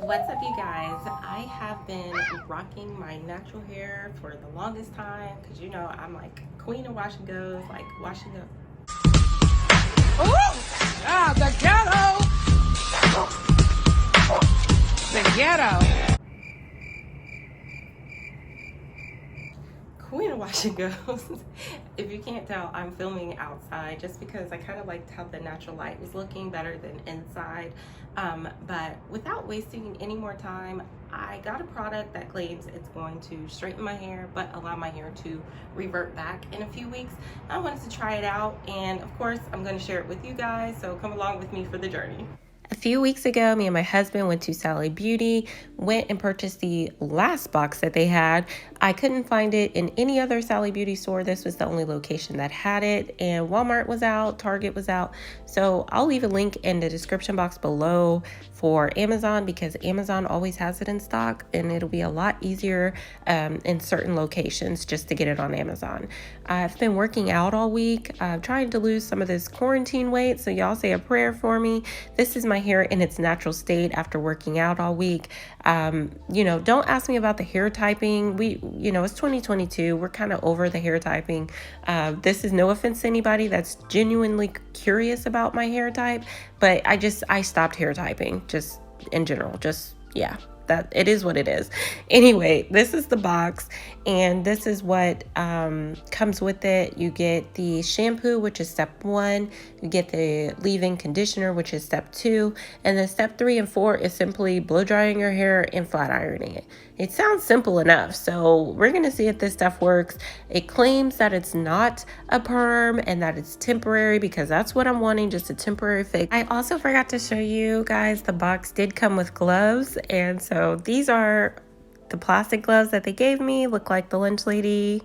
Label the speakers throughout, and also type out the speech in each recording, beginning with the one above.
Speaker 1: What's up, you guys? I have been rocking my natural hair for the longest time because you know I'm like queen of wash and goes, like washing up.
Speaker 2: Ah, the ghetto! The ghetto!
Speaker 1: Queen of wash and goes. If you can't tell, I'm filming outside just because I kind of liked how the natural light was looking better than inside. But without wasting any more time, I got a product that claims it's going to straighten my hair but allow my hair to revert back in a few weeks. I wanted to try it out, and of course I'm going to share it with you guys, so come along with me for the journey. A few weeks ago, me and my husband went to Sally Beauty, went and purchased the last box that they had. I couldn't find it in any other Sally Beauty store. This was the only location that had it, and Walmart was out, Target was out. So I'll leave a link in the description box below for Amazon because Amazon always has it in stock, and it'll be a lot easier in certain locations just to get it on Amazon. I've been working out all week, trying to lose some of this quarantine weight, so y'all say a prayer for me. This is my hair in its natural state after working out all week. Don't ask me about the hair typing. It's 2022. We're kind of over the hair typing. This is no offense to anybody that's genuinely curious about my hair type, but I stopped hair typing just in general. Yeah. That it is what it is. Anyway, this is the box, and this is what comes with it. You get the shampoo, which is step 1. You get the leave-in conditioner, which is step 2, and then step 3 and 4 is simply blow drying your hair and flat ironing it. It sounds simple enough, so we're gonna see if this stuff works. It claims that it's not a perm and that it's temporary, because that's what I'm wanting, just a temporary fix. I also forgot to show you guys the box did come with gloves, and so these are the plastic gloves that they gave me. Look like the lunch lady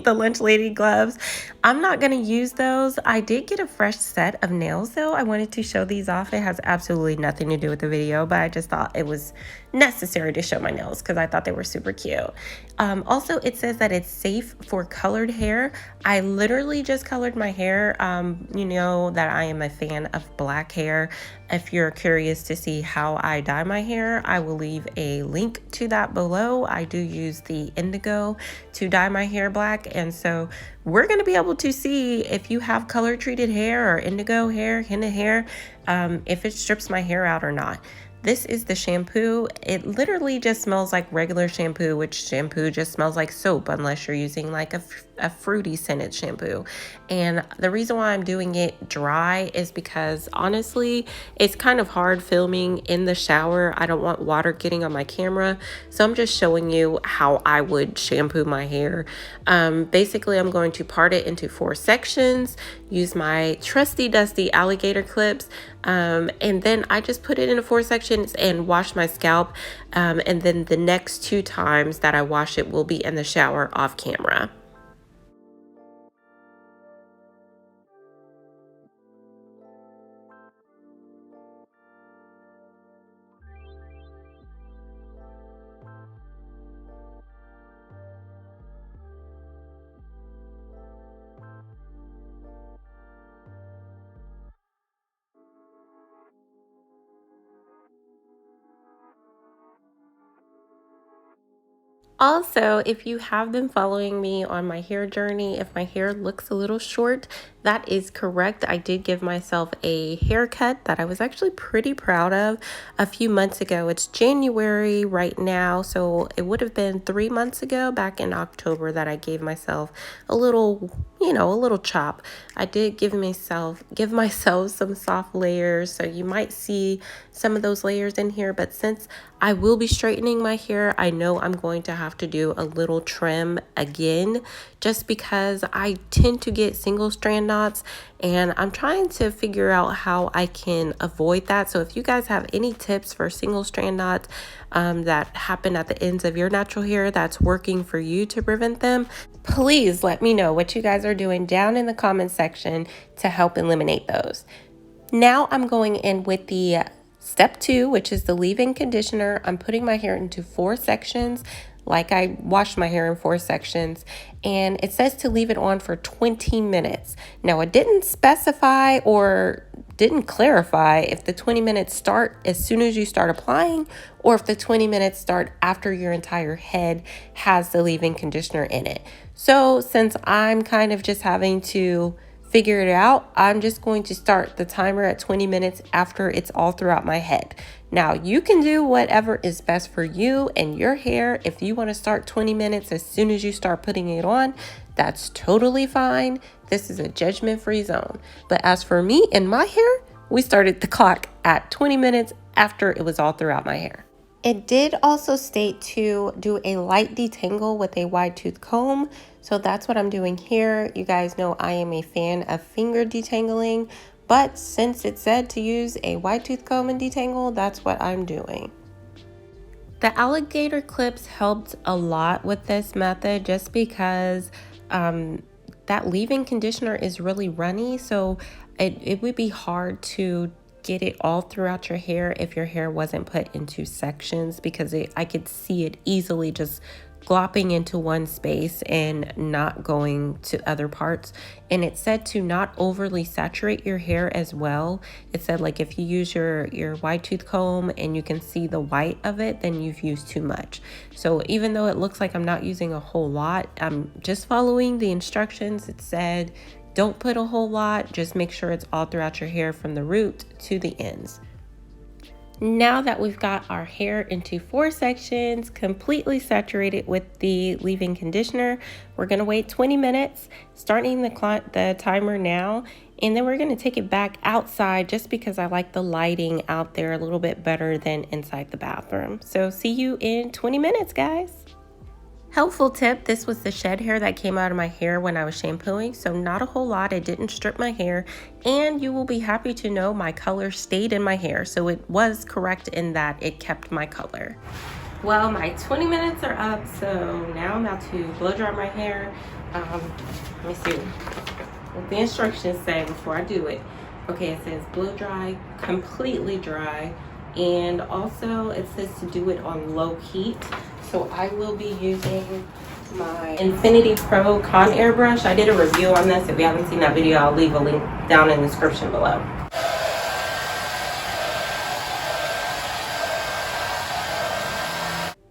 Speaker 1: the lunch lady gloves. I'm not going to use those. I did get a fresh set of nails though. I wanted to show these off. It has absolutely nothing to do with the video, but I just thought it was necessary to show my nails because I thought they were super cute. Also, it says that it's safe for colored hair. I literally just colored my hair. You know that I am a fan of black hair. If you're curious to see how I dye my hair, I will leave a link to that below. I do use the Indigo to dye my hair black, and so we're going to be able to see if you have color treated hair or indigo hair, henna hair, if it strips my hair out or not. This is the shampoo. It literally just smells like regular shampoo, which shampoo just smells like soap unless you're using like a fruity scented shampoo. And the reason why I'm doing it dry is because honestly, it's kind of hard filming in the shower. I don't want water getting on my camera. So I'm just showing you how I would shampoo my hair. Basically, I'm going to part it into 4 sections, use my trusty dusty alligator clips, and then I just put it into 4 sections and wash my scalp. And then the next 2 times that I wash it will be in the shower off camera. Also, if you have been following me on my hair journey, if my hair looks a little short, that is correct. I did give myself a haircut that I was actually pretty proud of a few months ago. It's January right now, so it would have been 3 months ago, back in October, that I gave myself a little, a little chop. I did give myself some soft layers, so you might see some of those layers in here, but since I will be straightening my hair, I know I'm going to have to do a little trim again, just because I tend to get single strand knots, and I'm trying to figure out how I can avoid that. So if you guys have any tips for single strand knots that happen at the ends of your natural hair that's working for you to prevent them, please let me know what you guys are doing down in the comment section to help eliminate those. Now I'm going in with the Step 2, which is the leave-in conditioner, I'm putting my hair into 4 sections, like I washed my hair in 4 sections, and it says to leave it on for 20 minutes. Now, it didn't specify or didn't clarify if the 20 minutes start as soon as you start applying or if the 20 minutes start after your entire head has the leave-in conditioner in it. So since I'm kind of just having to figure it out, I'm just going to start the timer at 20 minutes after it's all throughout my head. Now, you can do whatever is best for you and your hair. If you want to start 20 minutes as soon as you start putting it on, that's totally fine. This is a judgment-free zone. But as for me and my hair, we started the clock at 20 minutes after it was all throughout my hair. It did also state to do a light detangle with a wide tooth comb. So that's what I'm doing here. You guys know I am a fan of finger detangling, but since it said to use a wide tooth comb and detangle, that's what I'm doing. The alligator clips helped a lot with this method just because that leave-in conditioner is really runny. So it would be hard to get it all throughout your hair if your hair wasn't put into sections, because I could see it easily just glopping into one space and not going to other parts. And it said to not overly saturate your hair as well. It said like if you use your wide tooth comb and you can see the white of it, then you've used too much. So even though it looks like I'm not using a whole lot, I'm just following the instructions. It said don't put a whole lot, just make sure it's all throughout your hair from the root to the ends. Now that we've got our hair into 4 sections, completely saturated with the leave-in conditioner, we're gonna wait 20 minutes, starting the timer now, and then we're gonna take it back outside just because I like the lighting out there a little bit better than inside the bathroom. So see you in 20 minutes, guys. Helpful tip, this was the shed hair that came out of my hair when I was shampooing, so not a whole lot. It didn't strip my hair, and you will be happy to know my color stayed in my hair, so it was correct in that it kept my color. Well, my 20 minutes are up, so now I'm about to blow dry my hair. Let me see what the instructions say before I do it. Okay, it says blow dry, completely dry, and also it says to do it on low heat. So I will be using my Infinity Pro Conair brush. I did a review on this. If you haven't seen that video, I'll leave a link down in the description below.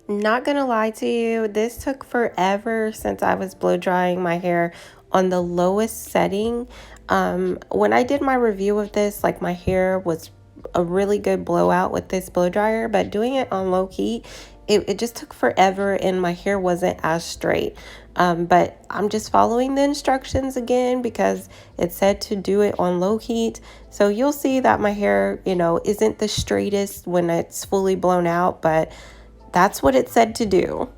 Speaker 1: Not gonna lie to you, this took forever since I was blow drying my hair on the lowest setting. When I did my review of this, like my hair was a really good blowout with this blow dryer, but doing it on low heat, it just took forever and my hair wasn't as straight. But I'm just following the instructions again because it said to do it on low heat. So you'll see that my hair, you know, isn't the straightest when it's fully blown out, but that's what it said to do.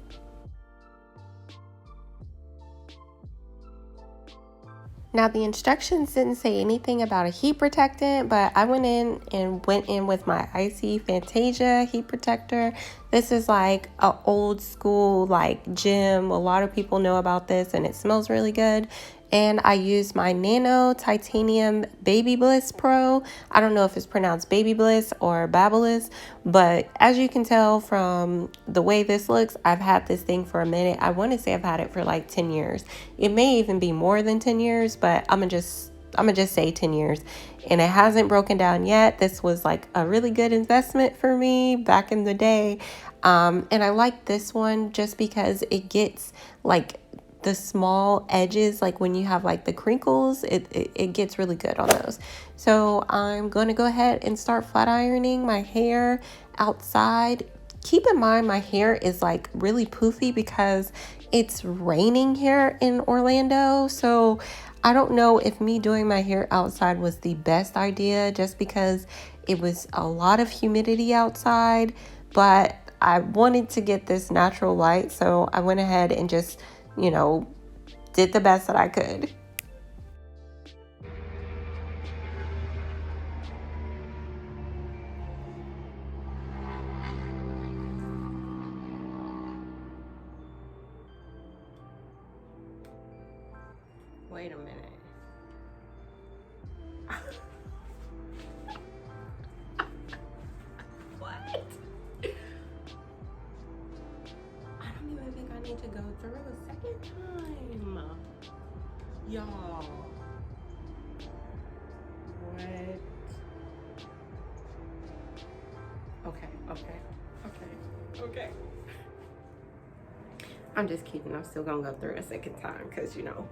Speaker 1: Now, the instructions didn't say anything about a heat protectant, but I went in with my Icy Fantasia heat protector. This is like an old school like gem. A lot of people know about this and it smells really good. And I used my Nano Titanium Baby Bliss Pro. I don't know if it's pronounced Baby Bliss or Babyliss, but as you can tell from the way this looks, I've had this thing for a minute. I want to say I've had it for like 10 years. It may even be more than 10 years, but I'm gonna just say 10 years. And it hasn't broken down yet. This was like a really good investment for me back in the day. And I like this one just because it gets like the small edges, like when you have like the crinkles, it gets really good on those. So I'm going to go ahead and start flat ironing my hair outside. Keep in mind my hair is like really poofy because it's raining here in Orlando. So I don't know if me doing my hair outside was the best idea just because it was a lot of humidity outside, but I wanted to get this natural light, so I went ahead and just, you know, did the best that I could. Wait a minute. Y'all. What? Okay. I'm just kidding. I'm still gonna go through a second time because you know.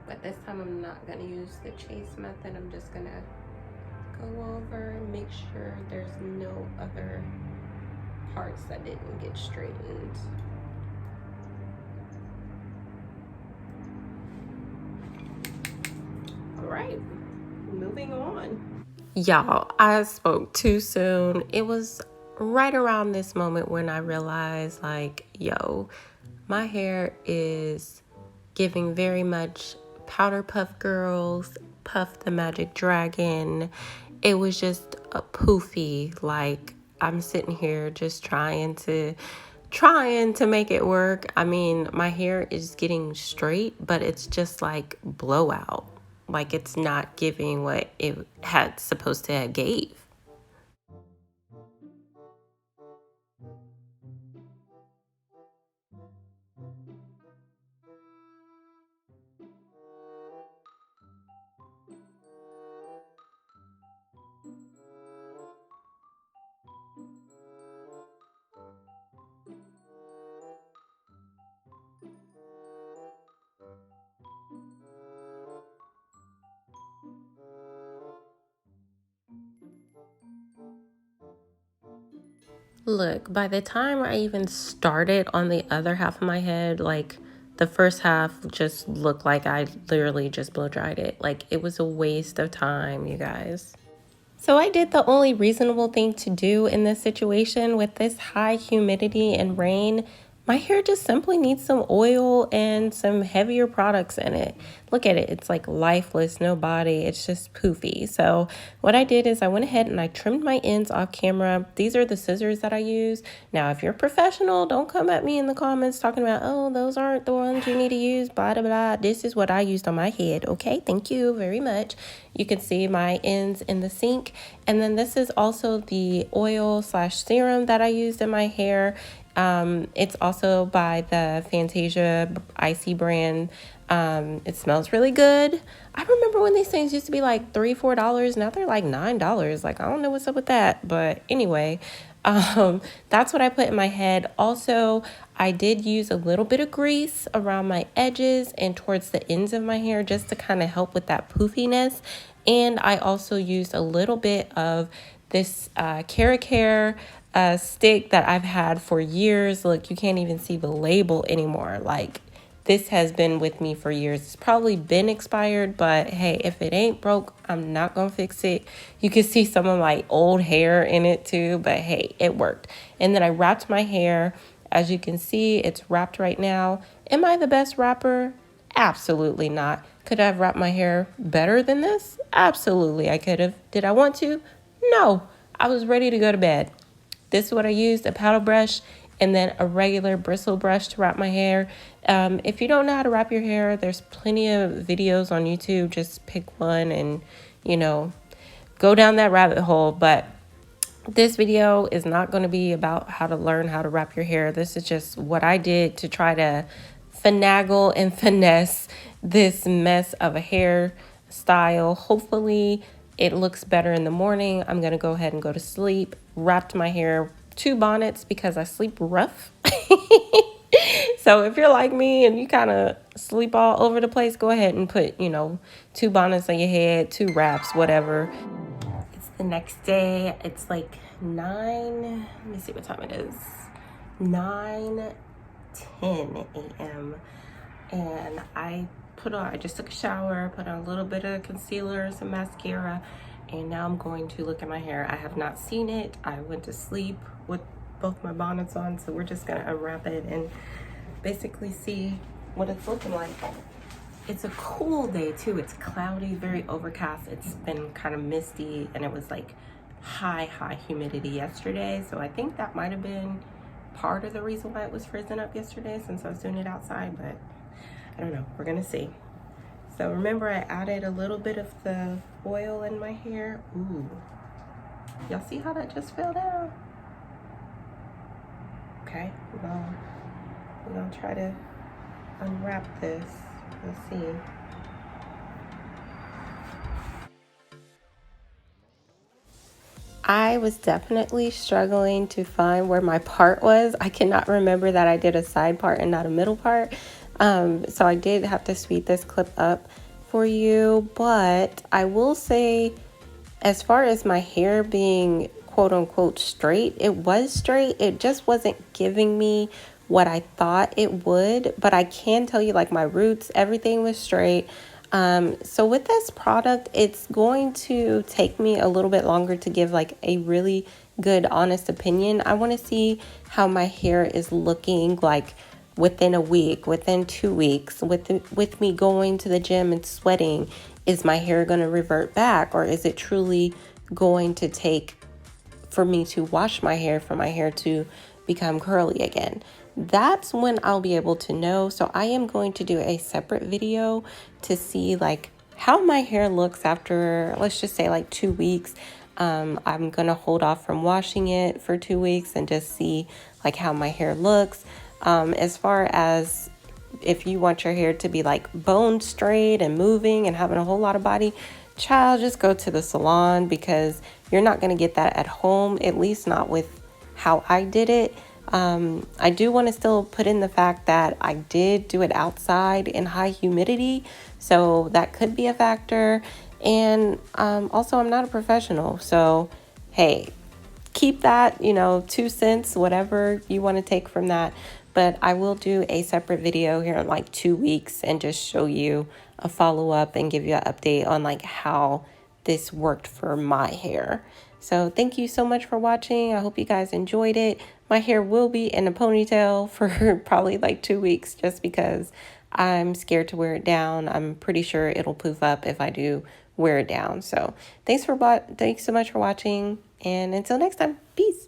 Speaker 1: But this time I'm not gonna use the chase method. I'm just gonna go over and make sure there's no other parts that didn't get straightened. All right, moving on. Y'all, I spoke too soon. It was right around this moment when I realized, like, yo, my hair is giving very much Powderpuff Girls, Puff the Magic Dragon. It was just a poofy. Like, I'm sitting here just trying to make it work. I mean, my hair is getting straight, but it's just like blowout. Like, it's not giving what it had supposed to have gave. Look, by the time I even started on the other half of my head, like, the first half just looked like I literally just blow dried it. Like, it was a waste of time, you guys. So I did the only reasonable thing to do in this situation with this high humidity and rain. My hair just simply needs some oil and some heavier products in it. Look at it. It's like lifeless, no body. It's just poofy. So what I did is I went ahead and I trimmed my ends off camera. These are the scissors that I use. Now, if you're a professional, don't come at me in the comments talking about, oh, those aren't the ones you need to use, blah, blah, blah. This is what I used on my head. Okay, thank you very much. You can see my ends in the sink. And then this is also the oil/serum that I used in my hair. It's also by the Fantasia Icy brand. It smells really good. I remember when these things used to be like $3-4. Now they're like $9. Like, I don't know what's up with that. But anyway, that's what I put in my head. Also, I did use a little bit of grease around my edges and towards the ends of my hair just to kind of help with that poofiness. And I also used a little bit of this carrot hair stick that I've had for years. Look, you can't even see the label anymore. Like, this has been with me for years. It's probably been expired, but hey, if it ain't broke, I'm not gonna fix it. You can see some of my old hair in it too, but hey, it worked. And then I wrapped my hair. As you can see, it's wrapped right now. Am I the best wrapper? Absolutely not. Could I have wrapped my hair better than this? Absolutely, I could have. Did I want to? No. I was ready to go to bed. This is what I used, a paddle brush and then a regular bristle brush to wrap my hair. If you don't know how to wrap your hair, there's plenty of videos on YouTube. Just pick one and, you know, go down that rabbit hole. But this video is not going to be about how to learn how to wrap your hair. This is just what I did to try to finagle and finesse this mess of a hairstyle. Hopefully it looks better in the morning. I'm going to go ahead and go to sleep. Wrapped my hair 2 bonnets because I sleep rough. So if you're like me and you kind of sleep all over the place, go ahead and put, 2 bonnets on your head, 2 wraps, whatever. It's the next day. It's like 9, let me see what time it is. 9:10 a.m. And I just took a shower, put on a little bit of concealer, some mascara, and now I'm going to look at my hair. I have not seen it. I went to sleep with both my bonnets on, so we're just gonna unwrap it and basically see what it's looking like. It's a cool day too. It's cloudy, very overcast. It's been kind of misty, and it was like high humidity yesterday, so I think that might have been part of the reason why it was frizzing up yesterday since I was doing it outside, but I don't know. We're gonna see. So remember, I added a little bit of the oil in my hair. Ooh, y'all see how that just fell down? Okay, well, And I'll try to unwrap this. Let's see. I was definitely struggling to find where my part was. I cannot remember that I did a side part and not a middle part. So I did have to speed this clip up for you. But I will say, as far as my hair being quote unquote straight, it was straight. It just wasn't giving me what I thought it would. But I can tell you, like, my roots, everything was straight. So with this product, it's going to take me a little bit longer to give like a really good, honest opinion. I want to see how my hair is looking like within a week, within 2 weeks, with me going to the gym and sweating. Is my hair going to revert back, or is it truly going to take for me to wash my hair for my hair to become curly again? That's when I'll be able to know. So I am going to do a separate video to see like how my hair looks after, let's just say, like 2 weeks. I'm gonna hold off from washing it for 2 weeks and just see like how my hair looks. As far as if you want your hair to be like bone straight and moving and having a whole lot of body, child, just go to the salon, because you're not going to get that at home, at least not with how I did it. I do want to still put in the fact that I did do it outside in high humidity, so that could be a factor. And also, I'm not a professional, so hey, keep that, 2 cents, whatever you want to take from that. But I will do a separate video here in like 2 weeks and just show you a follow-up and give you an update on like how this worked for my hair. So thank you so much for watching. I hope you guys enjoyed it. My hair will be in a ponytail for probably like 2 weeks, just because I'm scared to wear it down. I'm pretty sure it'll poof up if I do wear it down. So thanks so much for watching, and until next time, peace.